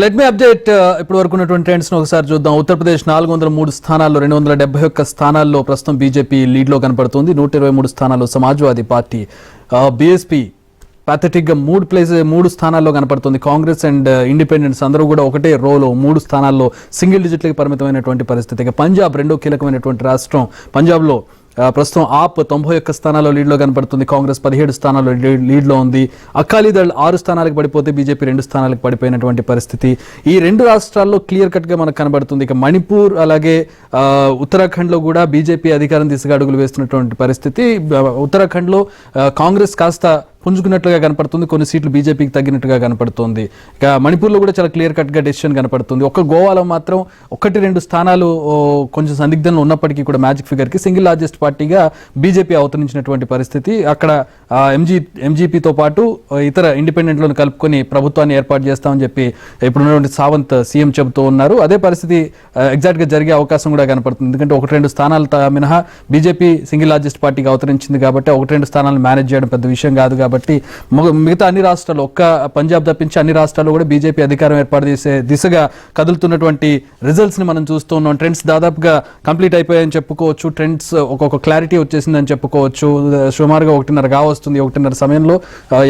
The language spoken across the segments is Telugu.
లెట్ మీ అప్డేట్ ఇప్పుడు వరకు ఉన్నటువంటి ట్రెండ్స్ ఒకసారి చూద్దాం. ఉత్తరప్రదేశ్ 403 స్థానాల్లో 271 స్థానాల్లో ప్రస్తుతం బీజేపీ లీడ్ లో కనపడుతుంది. 123 స్థానాల్లో సమాజ్వాదీ పార్టీ, బీఎస్పీ ప్యాథెటిక్ గా 3 స్థానాల్లో కనపడుతుంది. కాంగ్రెస్ అండ్ ఇండిపెండెన్స్ అందరూ కూడా ఒకటే రోలో 3 స్థానాల్లో సింగిల్ డిజిట్లకు పరిమితమైనటువంటి పరిస్థితి. పంజాబ్ రెండో కీలకమైనటువంటి రాష్ట్రం. పంజాబ్లో ప్రస్తుతం ఆప్ 91 స్థానాల్లో లీడ్లో కనపడుతుంది. కాంగ్రెస్ 17 స్థానాల్లో లీడ్లో ఉంది. అకాలీదళ్ 6 స్థానాలకు పడిపోతే బీజేపీ 2 స్థానాలకు పడిపోయినటువంటి పరిస్థితి ఈ 2 రాష్ట్రాల్లో క్లియర్ కట్ గా మనకు కనబడుతుంది. ఇక మణిపూర్ అలాగే ఉత్తరాఖండ్ లో కూడా బీజేపీ అధికారం దిశగా అడుగులు వేస్తున్నటువంటి పరిస్థితి. ఉత్తరాఖండ్ లో కాంగ్రెస్ కాస్త పుంజుకున్నట్లుగా కనపడుతుంది, కొన్ని సీట్లు బీజేపీకి తగ్గినట్టుగా కనపడుతుంది. ఇక మణిపూర్లో కూడా చాలా క్లియర్ కట్ గా డెసిషన్ కనపడుతుంది. ఒక్క గోవాలో మాత్రం 1-2 స్థానాలు కొంచెం సందిగ్ధంలో ఉన్నప్పటికీ కూడా మ్యాజిక్ ఫిగర్ కి సింగిల్ లార్జెస్ట్ పార్టీగా బీజేపీ అవతరించినటువంటి పరిస్థితి. అక్కడ ఎంజీపీతో పాటు ఇతర ఇండిపెండెంట్లను కలుపుకొని ప్రభుత్వాన్ని ఏర్పాటు చేస్తామని చెప్పి ఇప్పుడున్నటువంటి సావంత్ సీఎం చెబుతూ ఉన్నారు. అదే పరిస్థితి ఎగ్జాక్ట్ గా జరిగే అవకాశం కూడా కనపడుతుంది. ఎందుకంటే 1-2 స్థానాలు మినహా బీజేపీ సింగిల్ లార్జెస్ట్ పార్టీగా అవతరించింది కాబట్టి 1-2 స్థానాలను మేనేజ్ చేయడం పెద్ద విషయం కాదు. కాబట్టి మిగతా అన్ని రాష్ట్రాలు, ఒక్క పంజాబ్ తప్పించి అన్ని రాష్ట్రాల్లో కూడా బీజేపీ అధికారం ఏర్పాటు చేసే దిశగా కదులుతున్నటువంటి రిజల్ట్స్ ని మనం చూస్తూ ఉన్నాం. ట్రెండ్స్ దాదాపుగా కంప్లీట్ అయిపోయాయని చెప్పుకోవచ్చు. ట్రెండ్స్ ఒక్కొక్క క్లారిటీ వచ్చేసిందని చెప్పుకోవచ్చు. సుమారుగా 1:30 కావస్తుంది. 1:30 సమయంలో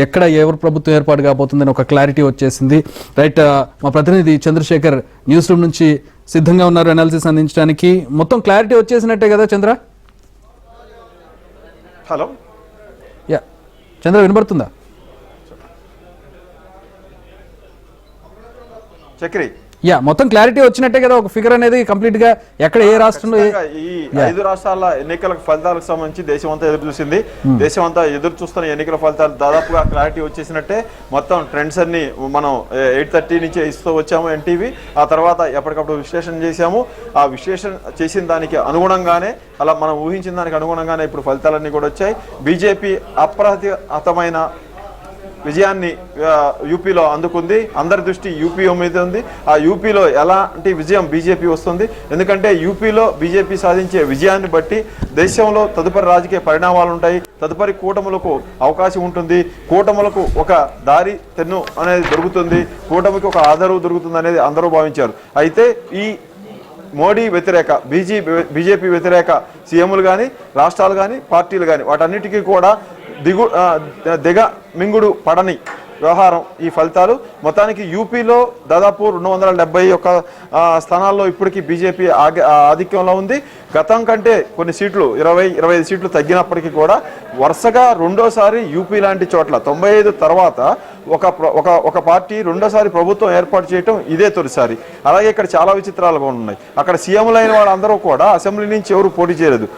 ఎక్కడ ఎవరు ప్రభుత్వం ఏర్పాటు కాబోతుందని ఒక క్లారిటీ వచ్చేసింది. రైట్, మా ప్రతినిధి చంద్రశేఖర్ న్యూస్ రూమ్ నుంచి సిద్ధంగా ఉన్నారు అనాలిసిస్ అందించడానికి. మొత్తం క్లారిటీ వచ్చేసినట్టే కదా చంద్ర? హలో, యా చంద్ర, వినబడుతుందా? చక్రి, యా మొత్తం క్లారిటీ వచ్చినట్టే కదా, ఒక ఫిగర్ అనేది కంప్లీట్ గా ఎక్కడ ఏ రాష్ట్రంలో ఈ 5 రాష్ట్రాల ఎన్నికల ఫలితాలకు సంబంధించి దేశం అంతా ఎదురు చూసింది. దేశం అంతా ఎదురు చూస్తున్న ఎన్నికల ఫలితాలు దాదాపుగా క్లారిటీ వచ్చేసినట్టే. మొత్తం ట్రెండ్స్ అన్ని మనం 8:30 నుంచి ఇస్తూ వచ్చాము ఎన్టీవీ. ఆ తర్వాత ఎప్పటికప్పుడు విశ్లేషణ చేశాము. ఆ విశ్లేషణ చేసిన దానికి అనుగుణంగానే, అలా మనం ఊహించిన దానికి అనుగుణంగానే ఇప్పుడు ఫలితాలన్నీ కూడా వచ్చాయి. బీజేపీ అప్రతిహతమైన విజయాన్ని యూపీలో అందుకుంది. అందరి దృష్టి యూపీ మీద ఉంది. ఆ యూపీలో ఎలాంటి విజయం బీజేపీ వస్తుంది? ఎందుకంటే యూపీలో బీజేపీ సాధించే విజయాన్ని బట్టి దేశంలో తదుపరి రాజకీయ పరిణామాలు ఉంటాయి. తదుపరి కూటములకు అవకాశం ఉంటుంది. కూటములకు ఒక దారి తెన్ను అనేది దొరుకుతుంది. కూటమికి ఒక ఆదరవు దొరుకుతుంది అనేది అందరూ భావించారు. అయితే ఈ మోడీ వ్యతిరేక బీజేపీ వ్యతిరేక సీఎంలు కానీ, రాష్ట్రాలు కానీ, పార్టీలు కానీ, వాటన్నిటికీ కూడా మింగుడు పడని వ్యవహారం ఈ ఫలితాలు. మొత్తానికి యూపీలో దాదాపు 271 స్థానాల్లో ఇప్పటికీ బీజేపీ ఆధిక్యంలో ఉంది. గతం కంటే కొన్ని సీట్లు 20-25 సీట్లు తగ్గినప్పటికీ కూడా వరుసగా రెండోసారి యూపీ లాంటి చోట్ల 95 తర్వాత ఒక పార్టీ రెండోసారి ప్రభుత్వం ఏర్పాటు చేయటం ఇదే తొలిసారి. అలాగే ఇక్కడ చాలా విచిత్రాలు ఉన్నాయి. అక్కడ సీఎంలైన వాళ్ళందరూ కూడా అసెంబ్లీ నుంచి ఎవరు పోటీ చేయలేదు.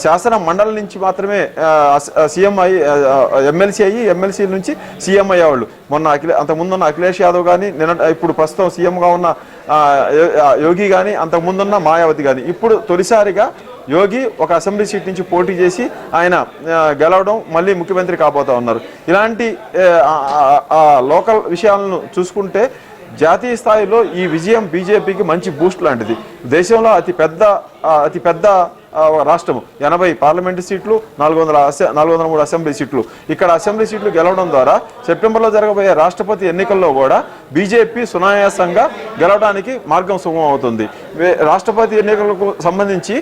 శాసన మండలి నుంచి మాత్రమే సీఎం అయ్యి, ఎమ్మెల్సీ అయ్యి, ఎమ్మెల్సీ నుంచి సీఎం అయ్యేవాళ్ళు. అంతకుముందున్న అఖిలేష్ యాదవ్ కానీ, ఇప్పుడు ప్రస్తుతం సీఎంగా ఉన్న యోగి కానీ, అంతకుముందున్న మాయావతి కానీ, ఇప్పుడు తొలిసారిగా యోగి ఒక అసెంబ్లీ సీట్ నుంచి పోటీ చేసి ఆయన గెలవడం, మళ్ళీ ముఖ్యమంత్రి కాబోతా ఉన్నారు. ఇలాంటి లోకల్ విషయాలను చూసుకుంటే జాతీయ స్థాయిలో ఈ విజయం బీజేపీకి మంచి బూస్ట్ లాంటిది. దేశంలో అతిపెద్ద రాష్ట్రము, 80 పార్లమెంటు సీట్లు, 403 అసెంబ్లీ సీట్లు. ఇక్కడ అసెంబ్లీ సీట్లు గెలవడం ద్వారా సెప్టెంబర్లో జరగబోయే రాష్ట్రపతి ఎన్నికల్లో కూడా బీజేపీ సునాయాసంగా గెలవడానికి మార్గం సుగమం అవుతుంది. రాష్ట్రపతి ఎన్నికలకు సంబంధించి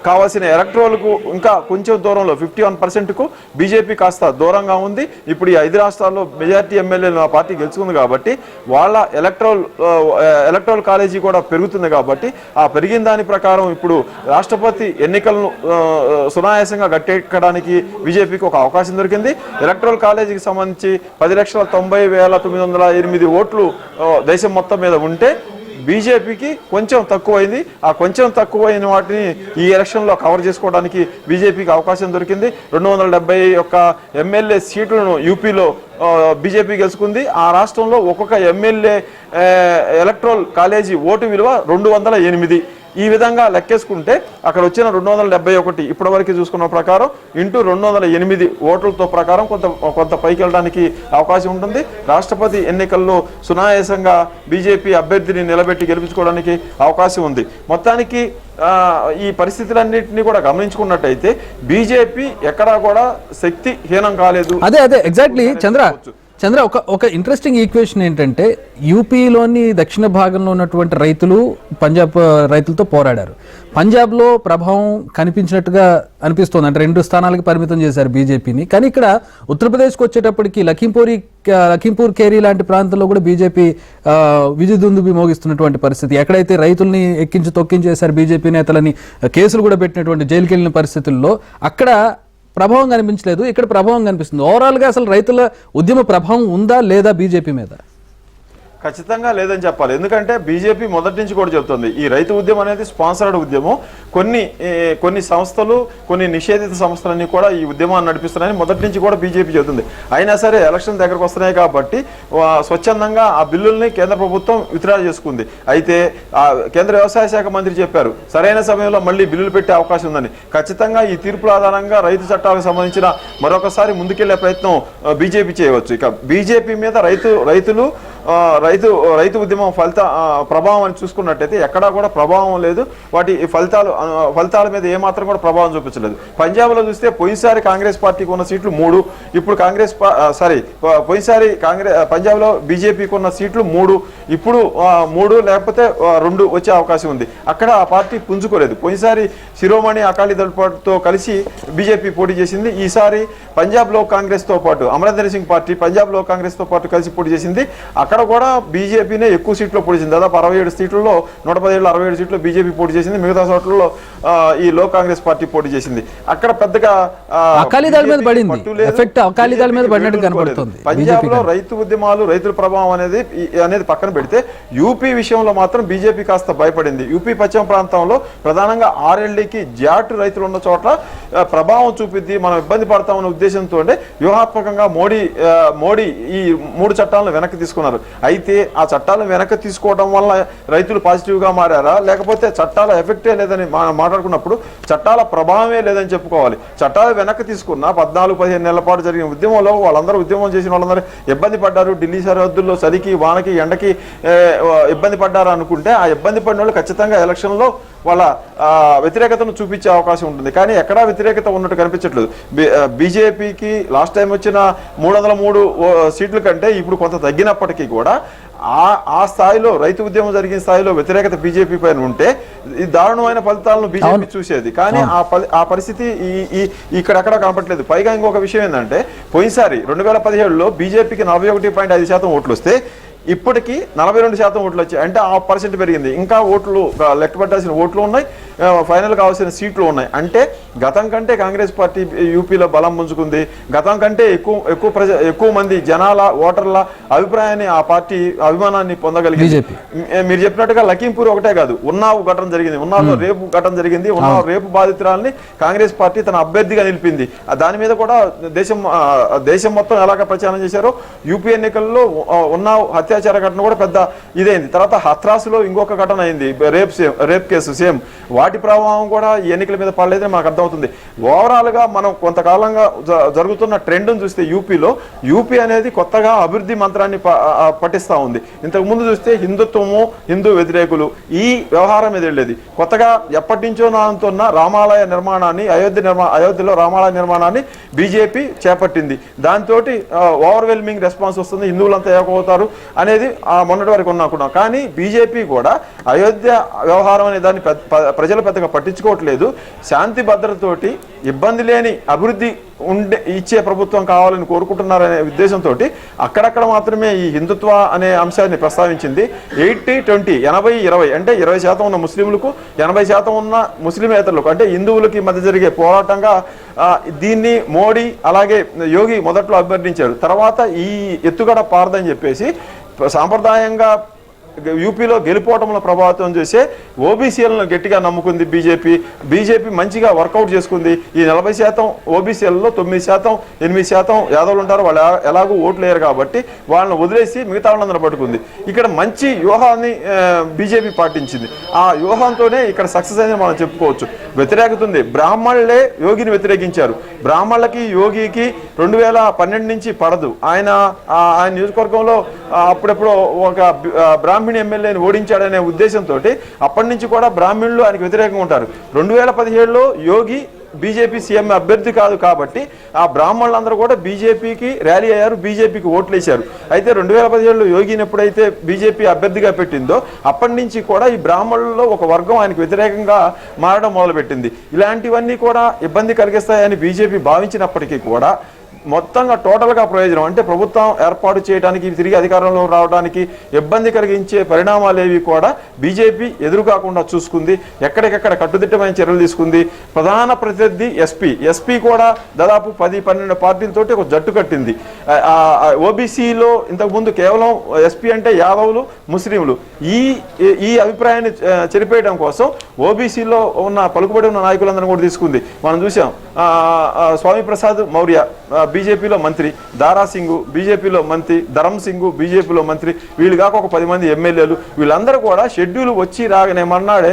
కావాల్సిన ఎలక్ట్రోల్కు ఇంకా కొంచెం దూరంలో 51%కు బీజేపీ కాస్త దూరంగా ఉంది. ఇప్పుడు ఈ 5 రాష్ట్రాల్లో మెజార్టీ ఎమ్మెల్యేలు ఆ పార్టీ గెలుచుకుంది కాబట్టి వాళ్ళ ఎలక్ట్రల్ కాలేజీ కూడా పెరుగుతుంది. కాబట్టి ఆ పెరిగిన దాని ప్రకారం ఇప్పుడు రాష్ట్రపతి ఎన్నికలను సునాయాసంగా గట్టెక్కడానికి బీజేపీకి ఒక అవకాశం దొరికింది. ఎలక్ట్రల్ కాలేజీకి సంబంధించి 10,90,908 ఓట్లు దేశం మొత్తం మీద ఉంటే బీజేపీకి కొంచెం తక్కువైంది. ఆ కొంచెం తక్కువైన వాటిని ఈ ఎలక్షన్లో కవర్ చేసుకోవడానికి బీజేపీకి అవకాశం దొరికింది. 271 ఎమ్మెల్యే సీట్లను యూపీలో బీజేపీ గెలుచుకుంది. ఆ రాష్ట్రంలో ఒక్కొక్క ఎమ్మెల్యే ఎలక్ట్రల్ కాలేజీ ఓటు విలువ 208. ఈ విధంగా లెక్కేసుకుంటే అక్కడ వచ్చిన 271 ఇప్పటి వరకు చూసుకున్న ప్రకారం ఇంటూ 208 ఓట్లతో ప్రకారం కొంత పైకి వెళ్ళడానికి అవకాశం ఉంటుంది. రాష్ట్రపతి ఎన్నికల్లో సునాయాసంగా బీజేపీ అభ్యర్థిని నిలబెట్టి గెలిపించుకోవడానికి అవకాశం ఉంది. మొత్తానికి ఈ పరిస్థితులన్నింటినీ కూడా గమనించుకున్నట్టయితే బీజేపీ ఎక్కడా కూడా శక్తిహీనం కాలేదు. అదే ఎగ్జాక్ట్లీ చంద్ర, చంద్ర, ఒక ఇంట్రెస్టింగ్ ఈక్వేషన్ ఏంటంటే యూపీలోని దక్షిణ భాగంలో ఉన్నటువంటి రైతులు పంజాబ్ రైతులతో పోరాడారు. పంజాబ్లో ప్రభావం కనిపించినట్టుగా అనిపిస్తోంది, అంటే 2 స్థానాలకు పరిమితం చేశారు బీజేపీని. కానీ ఇక్కడ ఉత్తరప్రదేశ్కి వచ్చేటప్పటికి లఖింపూర్ కేరీ లాంటి ప్రాంతంలో కూడా బీజేపీ విజయదుందుబి మోగిస్తున్నటువంటి పరిస్థితి. ఎక్కడైతే రైతుల్ని ఎక్కించి తొక్కించేశారు బీజేపీ నేతలని, కేసులు కూడా పెట్టినటువంటి జైలుకి వెళ్ళిన పరిస్థితుల్లో అక్కడ ప్రభావం కనిపించలేదు, ఇక్కడ ప్రభావం కనిపిస్తుంది. ఓవరాల్ గా అసలు రైతుల ఉద్యమ ప్రభావం ఉందా లేదా బీజేపీ మీద? ఖచ్చితంగా లేదని చెప్పాలి. ఎందుకంటే బీజేపీ మొదటి నుంచి కూడా చెబుతుంది ఈ రైతు ఉద్యమం అనేది స్పాన్సర్డ్ ఉద్యమం. కొన్ని సంస్థలు, కొన్ని నిషేధిత సంస్థలన్నీ కూడా ఈ ఉద్యమాన్ని నడిపిస్తున్నాయని మొదటి నుంచి కూడా బీజేపీ చెబుతుంది. అయినా సరే ఎలక్షన్ దగ్గరకు వస్తున్నాయి కాబట్టి స్వచ్ఛందంగా ఆ బిల్లుల్ని కేంద్ర ప్రభుత్వం విత్డ్రా చేసుకుంది. అయితే కేంద్ర వ్యవసాయ శాఖ మంత్రి చెప్పారు సరైన సమయంలో మళ్ళీ బిల్లులు పెట్టే అవకాశం ఉందని. ఖచ్చితంగా ఈ తీర్పుల ఆధారంగా రైతు చట్టాలకు సంబంధించిన మరొకసారి ముందుకెళ్లే ప్రయత్నం బీజేపీ చేయవచ్చు. ఇక బీజేపీ మీద రైతు ఉద్యమం ప్రభావం అని చూసుకున్నట్టయితే ఎక్కడా కూడా ప్రభావం లేదు. వాటి ఫలితాల మీద ఏమాత్రం కూడా ప్రభావం చూపించలేదు. పంజాబ్లో చూస్తే పోయినసారి కాంగ్రెస్ పార్టీకి ఉన్న సీట్లు 3, ఇప్పుడు పోయినసారి పంజాబ్లో బీజేపీకి ఉన్న సీట్లు 3, ఇప్పుడు 3 లేకపోతే 2 వచ్చే అవకాశం ఉంది. అక్కడ ఆ పార్టీ పుంజుకోలేదు. పోయినసారి శిరోమణి అకాలీదళ్ తో కలిసి బీజేపీ పోటీ చేసింది. ఈసారి పంజాబ్ లో కాంగ్రెస్ తో పాటు అమరేందర్ సింగ్ పార్టీ పంజాబ్ లో కాంగ్రెస్ తో పాటు కలిసి పోటీ చేసింది. అక్కడ కూడా బీజేపీనే ఎక్కువ సీట్లు పోటీ చేసింది. దాదాపు 67 సీట్లలో 117 సీట్లు బీజేపీ పోటీ చేసింది. మిగతా చోట్లలో ఈ లో కాంగ్రెస్ పార్టీ పోటీ చేసింది. అక్కడ పెద్దగా పంజాబ్ లో రైతు ఉద్యమాలు, రైతుల ప్రభావం అనేది పక్కన పెడితే యూపీ విషయంలో మాత్రం బీజేపీ కాస్త భయపడింది. యూపీ పశ్చిమ ప్రాంతంలో ప్రధానంగా ఆర్ఎల్డీకి జాట్ రైతులు ఉన్న చోట్ల ప్రభావం చూపిద్ది, మనం ఇబ్బంది పడతామన్న ఉద్దేశంతో వ్యూహాత్మకంగా మోడీ ఈ 3 చట్టాలను వెనక్కి తీసుకున్నారు. అయితే ఆ చట్టాలను వెనక్కి తీసుకోవడం వల్ల రైతులు పాజిటివ్ గా మారారా, లేకపోతే చట్టాల ఎఫెక్టే లేదని మాట్లాడుకున్నప్పుడు చట్టాల ప్రభావమే లేదని చెప్పుకోవాలి. చట్టాలు వెనక్కి తీసుకున్న 14-15 నెలల పాటు జరిగిన ఉద్యమంలో ఉద్యమం చేసిన వాళ్ళందరూ ఇబ్బంది పడ్డారు. ఢిల్లీ సరిహద్దుల్లో చలికి, వానకి, ఎండకి ఇబ్బంది పడ్డారు అనుకుంటే ఆ ఇబ్బంది పడిన వాళ్ళు ఖచ్చితంగా ఎలక్షన్లో వాళ్ళ వ్యతిరేకతను చూపించే అవకాశం ఉంటుంది. కానీ ఎక్కడా వ్యతిరేకత ఉన్నట్టు కనిపించట్లేదు. బీజేపీకి లాస్ట్ టైం వచ్చిన 303 సీట్ల కంటే ఇప్పుడు కొంత తగ్గినప్పటికీ కూడా ఆ స్థాయిలో రైతు ఉద్యమం జరిగిన స్థాయిలో వ్యతిరేకత బీజేపీ పైన ఉంటే ఈ దారుణమైన ఫలితాలను బీజేపీ చూసేది. కానీ ఆ పరిస్థితి ఇక్కడెక్కడ కనపట్లేదు. పైగా ఇంకొక విషయం ఏంటంటే పోయినసారి 2017లో బీజేపీకి 41.5% ఓట్లు వస్తే ఇప్పటికీ 42% ఓట్లు వచ్చాయి. అంటే ఆ పర్సెంట్ పెరిగింది. ఇంకా ఓట్లు లెక్క పెట్టాల్సిన ఓట్లు ఉన్నాయి, ఫైనల్ కావాల్సిన సీట్లు ఉన్నాయి. అంటే గతం కంటే కాంగ్రెస్ పార్టీ యూపీలో బలం పుంజుకుంది. గతం కంటే ఎక్కువ మంది జనాల, ఓటర్ల అభిప్రాయాన్ని, ఆ పార్టీ అభిమానాన్ని పొందగలిగింది. మీరు చెప్పినట్టుగా లఖింపూర్ ఒకటే కాదు, ఉన్నావు ఘటన జరిగింది, ఉన్నావులో రేపు ఘటన జరిగింది. ఉన్నావు రేపు బాధితురాలని కాంగ్రెస్ పార్టీ తన అభ్యర్థిగా నిలిపింది. దాని మీద కూడా దేశం మొత్తం ఎలాగ ప్రచారం చేశారో యూపీ ఎన్నికల్లో ఉన్నావు అత్యాచార ఘటన కూడా పెద్ద ఇదైంది. తర్వాత హత్రాసులో ఇంకొక ఘటన అయింది, రేప్ కేసు సేమ్. వాటి ప్రభావం కూడా ఈ ఎన్నికల మీద పడలేదని మనకు అర్థమవుతుంది. ఓవరాల్ గా మనం కొంతకాలంగా జరుగుతున్న ట్రెండ్ చూస్తే యూపీ అనేది కొత్తగా అభివృద్ధి మంత్రాన్ని పఠిస్తా ఉంది. ఇంతకు ముందు చూస్తే హిందుత్వము, హిందూ వ్యతిరేకులు ఈ వ్యవహారం మీద వెళ్ళేది. కొత్తగా ఎప్పటి నుంచో నానుతున్న రామాలయ నిర్మాణాన్ని, అయోధ్యలో రామాలయ నిర్మాణాన్ని బీజేపీ చేపట్టింది. దాంతో ఓవర్వెల్మింగ్ రెస్పాన్స్ వస్తుంది, హిందువులంతా ఏకవుతారు అనేది మొన్నటి వరకు అనుకున్నాం. కానీ బీజేపీ కూడా అయోధ్య వ్యవహారం అనే దాన్ని ప్రజలు పెద్దగా పట్టించుకోవట్లేదు. శాంతి భద్రతతోటి ఇబ్బంది లేని అభివృద్ధి ఇచ్చే ప్రభుత్వం కావాలని కోరుకుంటున్నారనే ఉద్దేశంతో అక్కడక్కడ మాత్రమే ఈ హిందుత్వ అనే అంశాన్ని ప్రస్తావించింది. 80-20 80-20 అంటే 20% ఉన్న ముస్లింలకు, 80% ఉన్న ముస్లిమేతరులకు అంటే హిందువులకి మధ్య జరిగే పోరాటంగా దీన్ని మోడీ అలాగే యోగి మొదట్లో అభ్యర్థించారు. తర్వాత ఈ ఎత్తుగడ పారదని చెప్పేసి సాంప్రదాయంగా యూపీలో గెలిపోవటంలో ప్రభావితం చేసే ఓబీసీలను గట్టిగా నమ్ముకుంది బీజేపీ మంచిగా వర్కౌట్ చేసుకుంది. ఈ 40% ఓబీసీలలో 9%, 8% యాదవులు ఉంటారు. వాళ్ళు ఎలాగో ఓట్లు వేయరు కాబట్టి వాళ్ళని వదిలేసి మిగతా వాళ్ళందరూ పట్టుకుంది. ఇక్కడ మంచి వ్యూహాన్ని బీజేపీ పాటించింది. ఆ వ్యూహంతోనే ఇక్కడ సక్సెస్ అయిందని మనం చెప్పుకోవచ్చు. వ్యతిరేకత ఉంది. బ్రాహ్మణులే యోగిని వ్యతిరేకించారు. బ్రాహ్మణులకి యోగికి 2012 నుంచి పడదు. ఆయన నియోజకవర్గంలో అప్పుడెప్పుడు ఒక బ్రాహ్మణ ఎమ్మెల్యేని ఓడించాడనే ఉద్దేశంతో అప్పటి నుంచి కూడా బ్రాహ్మణులు ఆయనకు వ్యతిరేకంగా ఉంటారు. 2017లో యోగి బీజేపీ సీఎం అభ్యర్థి కాదు కాబట్టి ఆ బ్రాహ్మణులందరూ కూడా బీజేపీకి ర్యాలీ అయ్యారు, బీజేపీకి ఓట్లు వేశారు. అయితే 2017లో యోగిని ఎప్పుడైతే బీజేపీ అభ్యర్థిగా పెట్టిందో అప్పటి నుంచి కూడా ఈ బ్రాహ్మణుల్లో ఒక వర్గం ఆయనకు వ్యతిరేకంగా మారడం మొదలుపెట్టింది. ఇలాంటివన్నీ కూడా ఇబ్బంది కలిగిస్తాయని బీజేపీ భావించినప్పటికీ కూడా మొత్తంగా టోటల్గా ప్రయోజనం అంటే ప్రభుత్వం ఏర్పాటు చేయడానికి, తిరిగి అధికారంలో రావడానికి ఇబ్బంది కలిగించే పరిణామాలు ఏవి కూడా బీజేపీ ఎదురుకాకుండా చూసుకుంది. ఎక్కడికెక్కడ కట్టుదిట్టమైన చర్యలు తీసుకుంది. ప్రధాన ప్రత్యర్థి ఎస్పీ కూడా దాదాపు 10-12 పార్టీలతోటి ఒక జట్టు కట్టింది. ఓబీసీలో ఇంతకుముందు కేవలం ఎస్పీ అంటే యాదవులు, ముస్లింలు. ఈ అభిప్రాయాన్ని చెరిపేయడం కోసం ఓబీసీలో ఉన్న పలుకుబడి ఉన్న నాయకులందరూ కూడా తీసుకుంది. మనం చూసాం స్వామి ప్రసాద్ మౌర్య బీజేపీలో మంత్రి, దారా సింగ్ బీజేపీలో మంత్రి, ధరమ్ సింగ్ బీజేపీలో మంత్రి, వీళ్ళు కాక ఒక 10 మంది ఎమ్మెల్యేలు. వీళ్ళందరూ కూడా షెడ్యూల్ వచ్చి రాగానే మర్నాడే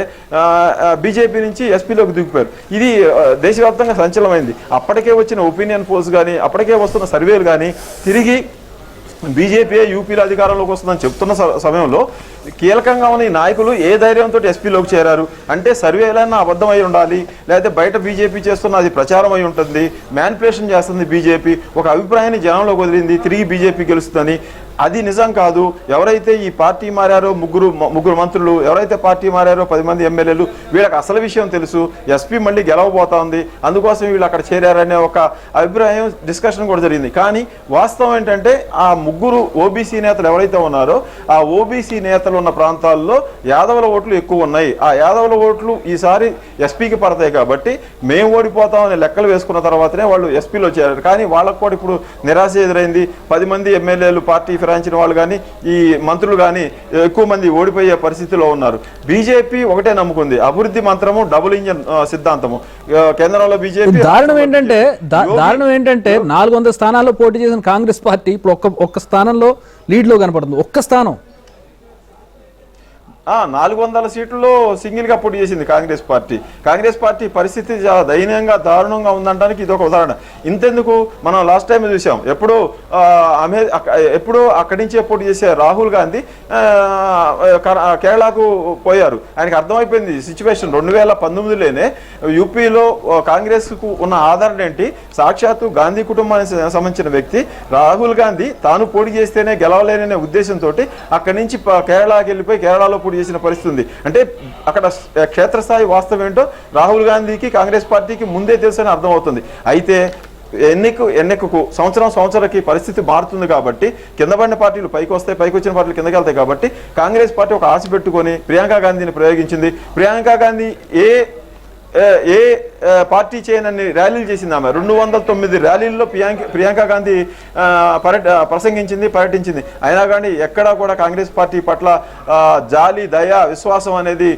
బీజేపీ నుంచి ఎస్పీలోకి దిగిపోయారు. ఇది దేశవ్యాప్తంగా సంచలనమైంది. అప్పటికే వచ్చిన ఒపీనియన్ పోల్స్ కానీ, అప్పటికే వస్తున్న సర్వేలు కానీ తిరిగి బీజేపీ యూపీలో అధికారంలోకి వస్తుందని చెప్తున్న సమయంలో కీలకంగా ఉన్న ఈ నాయకులు ఏ ధైర్యంతో ఎస్పీలోకి చేరారు అంటే సర్వేలన్నా అబద్ధం అయి ఉండాలి, లేకపోతే బయట బీజేపీ చేస్తున్న అది ప్రచారం అయి ఉంటుంది, మ్యానిపులేషన్ చేస్తుంది బీజేపీ, ఒక అభిప్రాయాన్ని జనంలోకి వదిలింది, తిరిగి బీజేపీ గెలుస్తుందని. అది నిజం కాదు. ఎవరైతే ఈ పార్టీ మారారో ముగ్గురు మంత్రులు, ఎవరైతే పార్టీ మారారో 10 మంది ఎమ్మెల్యేలు, వీళ్ళకి అసలు విషయం తెలుసు. ఎస్పీ మళ్ళీ గెలవబోతా ఉంది, అందుకోసం వీళ్ళు అక్కడ చేరారనే ఒక అభిప్రాయం డిస్కషన్ కూడా జరిగింది. కానీ వాస్తవం ఏంటంటే ఆ ముగ్గురు ఓబీసీ నేతలు ఎవరైతే ఉన్నారో ఆ ఓబీసీ నేతలు ఉన్న ప్రాంతాల్లో యాదవుల ఓట్లు ఎక్కువ ఉన్నాయి. ఆ యాదవుల ఓట్లు ఈసారి ఎస్పీకి పడతాయి కాబట్టి మేము ఓడిపోతామని లెక్కలు వేసుకున్న తర్వాతనే వాళ్ళు ఎస్పీలో చేరారు. కానీ వాళ్ళకు కూడా ఇప్పుడు నిరాశ ఎదురైంది. 10 మంది ఎమ్మెల్యేలు పార్టీ ఫిరాయించిన వాళ్ళు కానీ, ఈ మంత్రులు కానీ ఎక్కువ మంది ఓడిపోయే పరిస్థితిలో ఉన్నారు. బీజేపీ ఒకటే నమ్ముకుంది, అభివృద్ధి మంత్రము, డబుల్ ఇంజన్ సిద్ధాంతము. కేంద్రంలో బీజేపీ దారుణం ఏంటంటే 400 స్థానాల్లో పోటీ చేసిన కాంగ్రెస్ పార్టీ ఇప్పుడు ఒక్క స్థానంలో లీడ్ లో కనపడుతుంది. ఒక్క స్థానం 400 సీట్లలో సింగిల్ గా పోటీ చేసింది కాంగ్రెస్ పార్టీ పరిస్థితి చాలా దయనీయంగా దారుణంగా ఉందనడానికి ఇది ఒక ఉదాహరణ. ఇంతెందుకు, మనం లాస్ట్ టైం చూసాం, ఎప్పుడో అక్కడి నుంచే పోటీ చేసే రాహుల్ గాంధీ కేరళకు పోయారు. ఆయనకు అర్థమైపోయింది సిచ్యువేషన్. 2019లోనే యూపీలో కాంగ్రెస్ కు ఉన్న ఆదరణ ఏంటి, సాక్షాత్తు గాంధీ కుటుంబానికి సంబంధించిన వ్యక్తి రాహుల్ గాంధీ తాను పోటీ చేస్తేనే గెలవలేననే ఉద్దేశంతో అక్కడి నుంచి కేరళకి వెళ్ళిపోయి కేరళలో పోటీ చేసిన పరిస్థితి ఉంది. అంటే అక్కడ క్షేత్రస్థాయి వాస్తవం ఏంటో రాహుల్ గాంధీకి కాంగ్రెస్ పార్టీకి ముందే తెలుసని అర్థమవుతుంది. అయితే ఎన్నికకు సంవత్సరానికి పరిస్థితి మారుతుంది కాబట్టి కింద పడిన పార్టీలు పైకి వస్తాయి, పైకి వచ్చిన పార్టీలు కిందకి వెళ్తాయి. కాబట్టి కాంగ్రెస్ పార్టీ ఒక ఆశ పెట్టుకొని ప్రియాంక గాంధీని ప్రయోగించింది. ప్రియాంక గాంధీ ఏ పార్టీ చేయనన్ని ర్యాలీలు చేసింది. ఆమె 209 ర్యాలీల్లో ప్రియాంక గాంధీ పర్యటించింది. అయినా కానీ ఎక్కడా కూడా కాంగ్రెస్ పార్టీ పట్ల జాలి, దయ, విశ్వాసం అనేది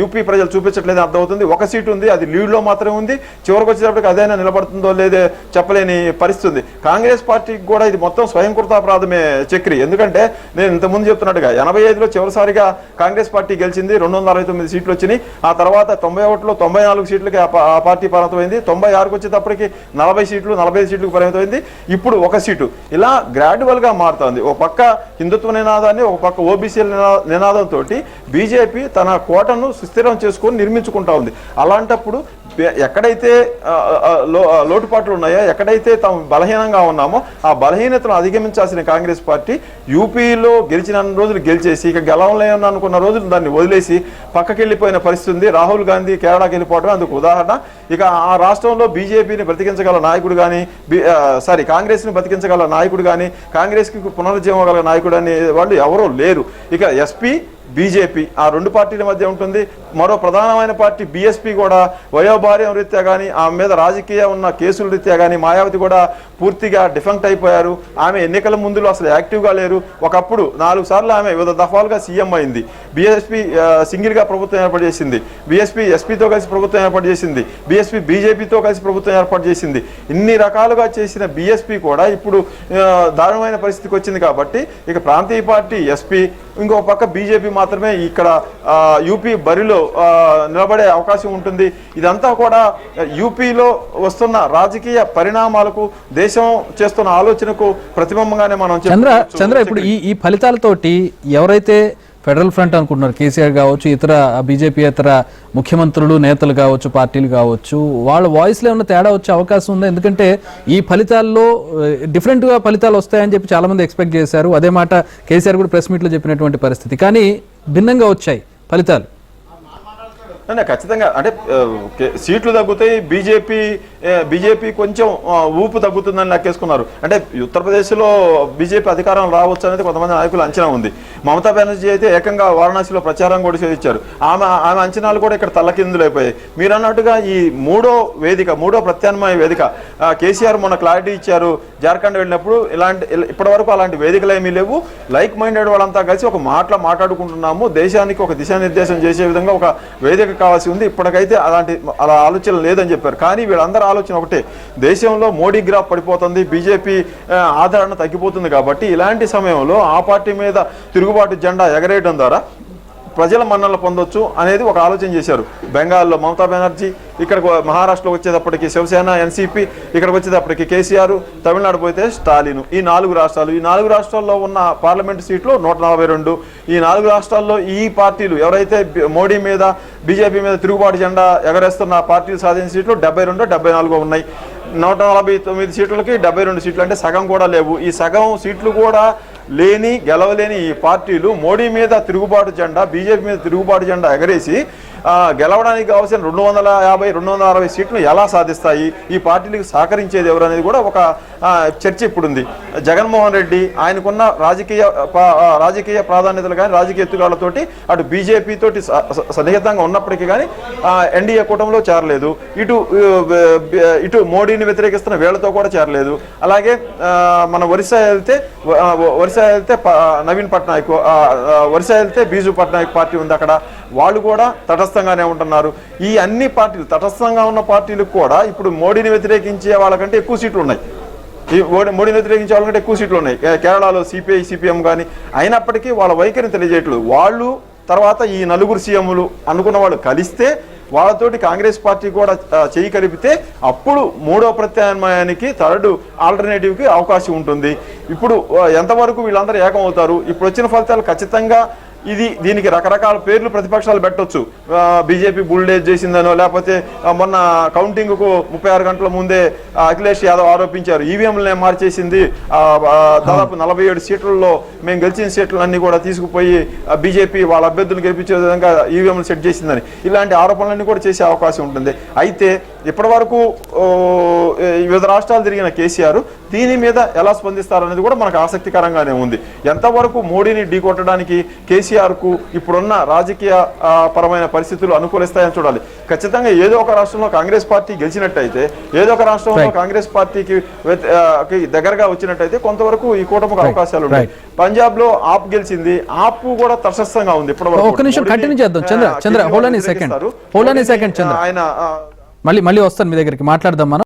యూపీ ప్రజలు చూపించట్లేదని అర్థమవుతుంది. ఒక సీటు ఉంది, అది లీడ్లో మాత్రమే ఉంది. చివరికి వచ్చేటప్పటికి అదైనా నిలబడుతుందో లేదే చెప్పలేని పరిస్థితి. కాంగ్రెస్ పార్టీకి కూడా ఇది మొత్తం స్వయంకృతాపరాధమే చక్రి. ఎందుకంటే నేను ఇంతకుముందు చెప్తున్నట్టుగా 85లో చివరిసారిగా కాంగ్రెస్ పార్టీ గెలిచింది, 269 సీట్లు వచ్చినాయి. ఆ తర్వాత 91లో 94 సీట్లకి ఆ పార్టీ పరిమితమైంది. 96కి వచ్చేటప్పటికి 40 సీట్లు, 45 సీట్లకు పరిమితమైంది. ఇప్పుడు ఒక సీటు. ఇలా గ్రాడ్యువల్ గా మారుతోంది. ఒక పక్క హిందుత్వ నినాదాన్ని, ఒక పక్క ఓబీసీ నినాదంతో బీజేపీ తన కోటను సుస్థిరం చేసుకొని నిర్మించుకుంటా ఉంది. అలాంటప్పుడు ఎక్కడైతే లోటుపాట్లు ఉన్నాయో, ఎక్కడైతే తాము బలహీనంగా ఉన్నామో ఆ బలహీనతను అధిగమించాల్సిన కాంగ్రెస్ పార్టీ యూపీలో గెలిచిన రోజులు గెలిచేసి ఇక గెలవలేని అనుకున్న రోజులు దాన్ని వదిలేసి పక్కకెళ్ళిపోయిన పరిస్థితి ఉంది. రాహుల్ గాంధీ కేరళకి వెళ్ళిపోవడం అందుకు ఉదాహరణ. ఇక ఆ రాష్ట్రంలో బీజేపీని బ్రతికించగల నాయకుడు కానీ, కాంగ్రెస్ని బ్రతికించగల నాయకుడు కానీ, కాంగ్రెస్కి పునరుజ్జీవం గల నాయకుడు అనే వాళ్ళు ఎవరూ లేరు. ఇక ఎస్పీ, బీజేపీ ఆ రెండు పార్టీల మధ్య ఉంటుంది. మరో ప్రధానమైన పార్టీ బీఎస్పీ కూడా వయోభార్యం రీత్యా కానీ, ఆమె మీద రాజకీయ ఉన్న కేసుల రీత్యా కానీ మాయావతి కూడా పూర్తిగా డిఫెక్ట్ అయిపోయారు. ఆమె ఎన్నికల ముందులో అసలు యాక్టివ్గా లేరు. ఒకప్పుడు 4 సార్లు ఆమె వివిధ దఫాలుగా సీఎం అయింది. బీఎస్పీ సింగిల్గా ప్రభుత్వం ఏర్పాటు చేసింది, బీఎస్పీ ఎస్పీతో కలిసి ప్రభుత్వం ఏర్పాటు చేసింది, బీఎస్పీ బీజేపీతో కలిసి ప్రభుత్వం ఏర్పాటు చేసింది. ఇన్ని రకాలుగా చేసిన బీఎస్పీ కూడా ఇప్పుడు దారుణమైన పరిస్థితికి వచ్చింది. కాబట్టి ఇక ప్రాంతీయ పార్టీ ఎస్పీ, ఇంకో పక్క బీజేపీ మాత్రమే ఇక్కడ యూపీ బరిలో నిలబడే అవకాశం ఉంటుంది. ఇదంతా కూడా యూపీలో వస్తున్న రాజకీయ పరిణామాలకు, దేశం చేస్తున్న ఆలోచనకు ప్రతిబింబంగానే మనం చంద్ర ఇప్పుడు ఈ ఫలితాలతోటి ఎవరైతే ఫెడరల్ ఫ్రంట్ అనుకుంటున్నారు. కేసీఆర్ కావచ్చు, ఇతర బీజేపీ ఇతర ముఖ్యమంత్రులు, నేతలు కావచ్చు, పార్టీలు కావచ్చు, వాళ్ళ వాయిస్లో ఏమైనా తేడా వచ్చే అవకాశం ఉందా? ఎందుకంటే ఈ ఫలితాల్లో డిఫరెంట్గా ఫలితాలు వస్తాయని చెప్పి చాలా మంది ఎక్స్పెక్ట్ చేశారు. అదే మాట కేసీఆర్ కూడా ప్రెస్ మీట్లో చెప్పినటువంటి పరిస్థితి. కానీ భిన్నంగా వచ్చాయి ఫలితాలు. ఖచ్చితంగా అంటే సీట్లు తగ్గుతాయి, బీజేపీ కొంచెం ఊపు తగ్గుతుందని లెక్కేసుకున్నారు. అంటే ఉత్తరప్రదేశ్లో బీజేపీ అధికారం రావచ్చు అనేది కొంతమంది నాయకులు అంచనా ఉంది. మమతా బెనర్జీ అయితే ఏకంగా వారణాసిలో ప్రచారం కూడా చేయించారు. ఆమె అంచనాలు కూడా ఇక్కడ తల్లకిందులైపోయాయి. మీరు అన్నట్టుగా ఈ మూడో ప్రత్యామ్నాయ వేదిక కేసీఆర్ మొన్న క్లారిటీ ఇచ్చారు. జార్ఖండ్ వెళ్ళినప్పుడు ఇప్పటి వరకు అలాంటి వేదికలు ఏమీ లేవు. లైక్ మైండెడ్ వాళ్ళంతా కలిసి ఒక మాట్లాడుకుంటున్నాము, దేశానికి ఒక దిశానిర్దేశం చేసే విధంగా ఒక వేదిక కావాల్సి ఉంది. ఇప్పటికైతే అలా ఆలోచన లేదని చెప్పారు. కానీ వీళ్ళందరూ ఆలోచన ఒకటే, దేశంలో మోడీ గ్రాఫ్ పడిపోతుంది, బీజేపీ ఆదరణ తగ్గిపోతుంది. కాబట్టి ఇలాంటి సమయంలో ఆ పార్టీ మీద తిరుగుబాటు జెండా ఎగరేయడం ద్వారా ప్రజల మన్ననలు పొందొచ్చు అనేది ఒక ఆలోచన చేశారు. బెంగాల్లో మమతా బెనర్జీ, ఇక్కడ మహారాష్ట్రలో వచ్చేటప్పటికి శివసేన, ఎన్సీపీ, ఇక్కడికి వచ్చేటప్పటికి కేసీఆర్, తమిళనాడు పోతే స్టాలిన్. ఈ 4 రాష్ట్రాల్లో ఉన్న పార్లమెంటు సీట్లు 142. ఈ 4 రాష్ట్రాల్లో ఈ పార్టీలు ఎవరైతే మోడీ మీద, బీజేపీ మీద తిరుగుబాటు జెండా ఎగరేస్తున్న పార్టీలు సాధించిన సీట్లు 72, 74 ఉన్నాయి. 149 సీట్లకి 72 సీట్లు, అంటే సగం కూడా లేవు. ఈ సగం సీట్లు కూడా గెలవలేని ఈ పార్టీలు మోడీ మీద తిరుగుబాటు జెండా, బీజేపీ మీద తిరుగుబాటు జెండా ఎగరేసి గెలవడానికి కావాల్సిన 250, 260 సీట్లు ఎలా సాధిస్తాయి, ఈ పార్టీలకు సహకరించేది ఎవరు అనేది కూడా ఒక చర్చ ఇప్పుడుంది. జగన్మోహన్ రెడ్డి ఆయనకున్న రాజకీయ ప్రాధాన్యతలు కానీ రాజకీయ ఎత్తుగాళ్లతోటి అటు బీజేపీ తోటి సన్నిహితంగా ఉన్నప్పటికీ కానీ ఎన్డీఏ కూటమిలో చేరలేదు. ఇటు మోడీని వ్యతిరేకిస్తున్న వీళ్లతో కూడా చేరలేదు. అలాగే మన ఒరిస్సా వెళ్తే నవీన్ పట్నాయక్, ఒరిస్సా వెళ్తే బీజు పట్నాయక్ పార్టీ ఉంది, అక్కడ వాళ్ళు కూడా తటస్థంగానే ఉంటున్నారు. ఈ అన్ని పార్టీలు తటస్థంగా ఉన్న పార్టీలకు కూడా ఇప్పుడు మోడీని వ్యతిరేకించే వాళ్ళకంటే ఎక్కువ సీట్లు ఉన్నాయి. ఈ మోడీని వ్యతిరేకించే వాళ్ళకంటే ఎక్కువ సీట్లు ఉన్నాయి. కేరళలో సిపిఐ, సిపిఎం కానీ. అయినప్పటికీ వాళ్ళ వైఖరిని తెలియజేయట్లేదు. వాళ్ళు తర్వాత ఈ 4 సీఎంలు అనుకున్న వాళ్ళు కలిస్తే వాళ్ళతోటి కాంగ్రెస్ పార్టీ కూడా చేయి కలిపితే అప్పుడు మూడో ప్రత్యామ్నాయానికి, థర్డ్ ఆల్టర్నేటివ్కి అవకాశం ఉంటుంది. ఇప్పుడు ఎంతవరకు వీళ్ళందరూ ఏకం అవుతారు? ఇప్పుడు వచ్చిన ఫలితాలు ఖచ్చితంగా దీనికి రకరకాల పేర్లు ప్రతిపక్షాలు పెట్టొచ్చు. బీజేపీ బుల్డేజ్ చేసిందనో, లేకపోతే మొన్న కౌంటింగ్కు 36 గంటల ముందే అఖిలేష్ యాదవ్ ఆరోపించారు ఈవీఎంలనే మార్చేసింది, దాదాపు 47 సీట్లలో మేము గెలిచిన సీట్లన్నీ కూడా తీసుకుపోయి బీజేపీ వాళ్ళ అభ్యర్థులను గెలిపించే విధంగా ఈవీఎంలు సెట్ చేసిందని. ఇలాంటి ఆరోపణలన్నీ కూడా చేసే అవకాశం ఉంటుంది. అయితే ఇప్పటి వరకు వివిధ రాష్ట్రాలు తిరిగిన కేసీఆర్ దీని మీద ఎలా స్పందిస్తారనేది కూడా మనకు ఆసక్తికరంగానే ఉంది. ఎంతవరకు మోడీని ఢీకొట్టడానికి కేసీఆర్కు ఇప్పుడున్న రాజకీయ పరమైన పరిస్థితులు అనుకూలిస్తాయని చూడాలి. ఖచ్చితంగా ఏదో ఒక రాష్ట్రంలో కాంగ్రెస్ పార్టీ గెలిచినట్టయితే, ఏదో ఒక రాష్ట్రంలో కాంగ్రెస్ పార్టీకి దగ్గరగా వచ్చినట్టయితే కొంతవరకు ఈ కూటమికి అవకాశాలు ఉన్నాయి. పంజాబ్ లో ఆప్ గెలిచింది, ఆప్ కూడా తటస్థంగా ఉంది. మళ్ళీ వస్తాను మీ దగ్గరికి, మాట్లాడదాం మనం.